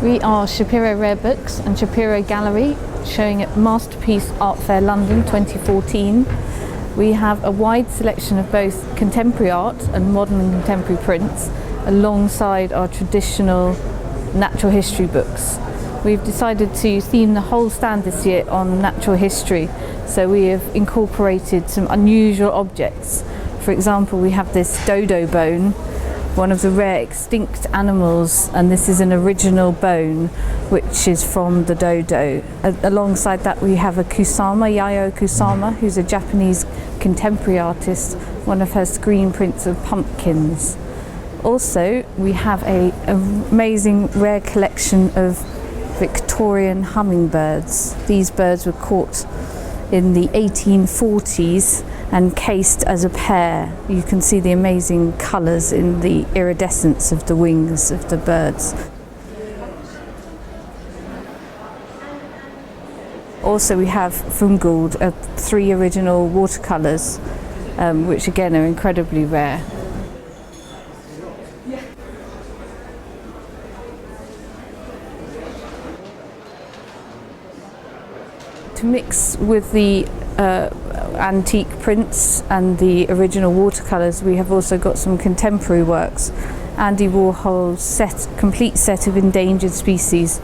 We are Shapero Rare Books and Shapero Gallery, showing at Masterpiece Art Fair London 2014. We have a wide selection of both contemporary art and modern and contemporary prints, alongside our traditional natural history books. We've decided to theme the whole stand this year on natural history, so we have incorporated some unusual objects. For example, we have this dodo bone, one of the rare extinct animals, and this is an original bone which is from the dodo. Alongside that we have a Kusama, Yayoi Kusama, who's a Japanese contemporary artist, one of her screen prints of pumpkins. Also, we have an amazing rare collection of Victorian hummingbirds. These birds were caught in the 1840s and cased as a pair. You can see the amazing colours in the iridescence of the wings of the birds. Also, we have from Gould 3 original watercolours, which again are incredibly rare. To mix with the antique prints and the original watercolours, we have also got some contemporary works. Andy Warhol's complete set of endangered species.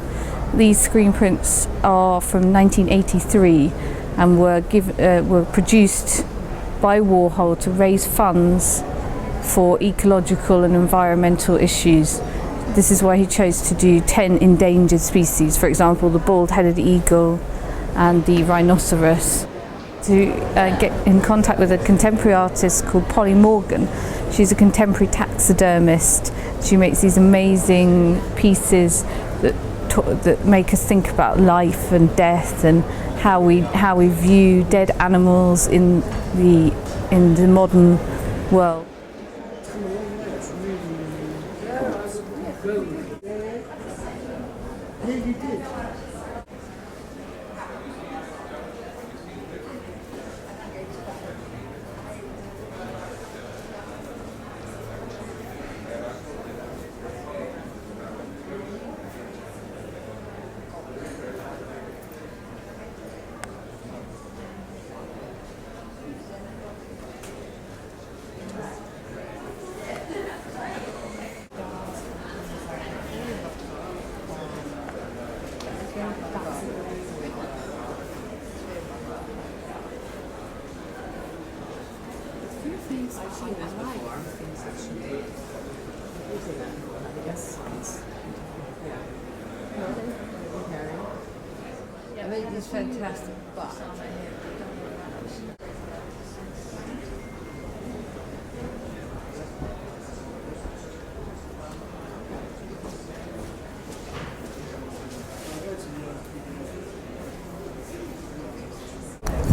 These screen prints are from 1983 and were produced by Warhol to raise funds for ecological and environmental issues. This is why he chose to do 10 endangered species, for example the bald-headed eagle and the rhinoceros. To get in contact with a contemporary artist called Polly Morgan. She's a contemporary taxidermist. She makes these amazing pieces that make us think about life and death and how we view dead animals in the modern world. It's fantastic, but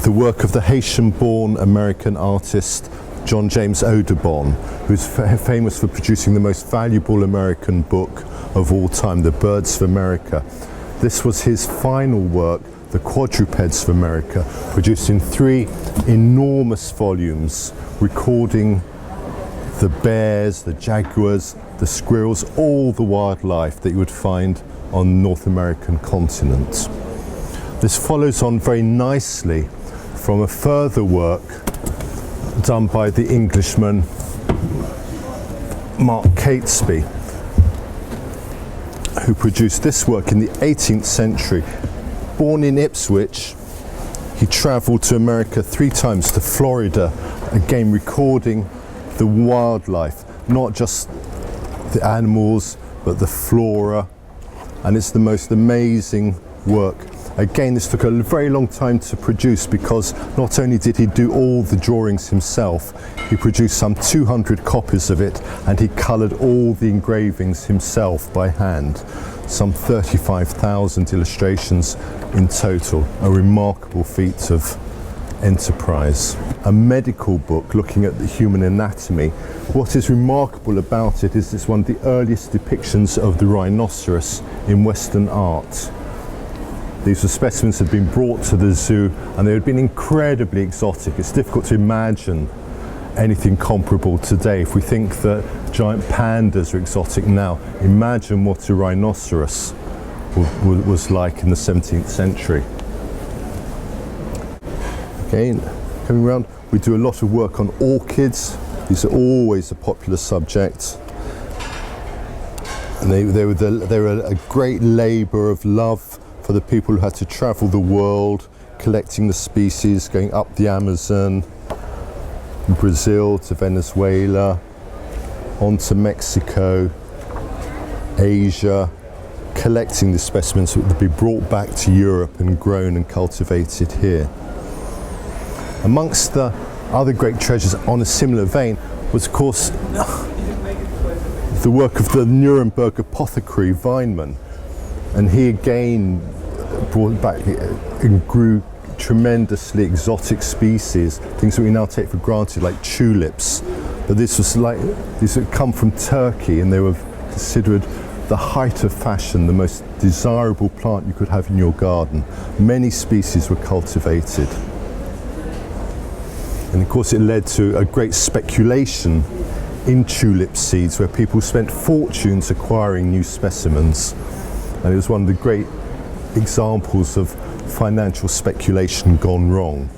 the work of the Haitian-born American artist John James Audubon, who's famous for producing the most valuable American book of all time, The Birds of America. This was his final work, The Quadrupeds of America, produced in 3 enormous volumes, recording the bears, the jaguars, the squirrels, all the wildlife that you would find on the North American continent. This follows on very nicely from a further work done by the Englishman Mark Catesby, who produced this work in the 18th century. Born in Ipswich, he travelled to America 3 times, to Florida, again recording the wildlife, not just the animals, but the flora, and it's the most amazing work. Again, this took a very long time to produce because not only did he do all the drawings himself, he produced some 200 copies of it and he coloured all the engravings himself by hand. Some 35,000 illustrations in total, a remarkable feat of enterprise. A medical book looking at the human anatomy. What is remarkable about it is it's one of the earliest depictions of the rhinoceros in Western art. These were specimens that had been brought to the zoo and they had been incredibly exotic. It's difficult to imagine anything comparable today. If we think that giant pandas are exotic now. Imagine what a rhinoceros was like in the 17th century. Again, coming around, we do a lot of work on orchids. These are always a popular subject. And they were a great labour of love for the people who had to travel the world, collecting the species, going up the Amazon, Brazil to Venezuela, on to Mexico, Asia, collecting the specimens that would be brought back to Europe and grown and cultivated here. Amongst the other great treasures on a similar vein was, of course, the work of the Nuremberg apothecary Weinmann, and he again brought back and grew tremendously exotic species, things that we now take for granted, like tulips. But this was like, these had come from Turkey, and they were considered the height of fashion, the most desirable plant you could have in your garden. Many species were cultivated. And of course it led to a great speculation in tulip seeds, where people spent fortunes acquiring new specimens. And it was one of the great examples of financial speculation gone wrong.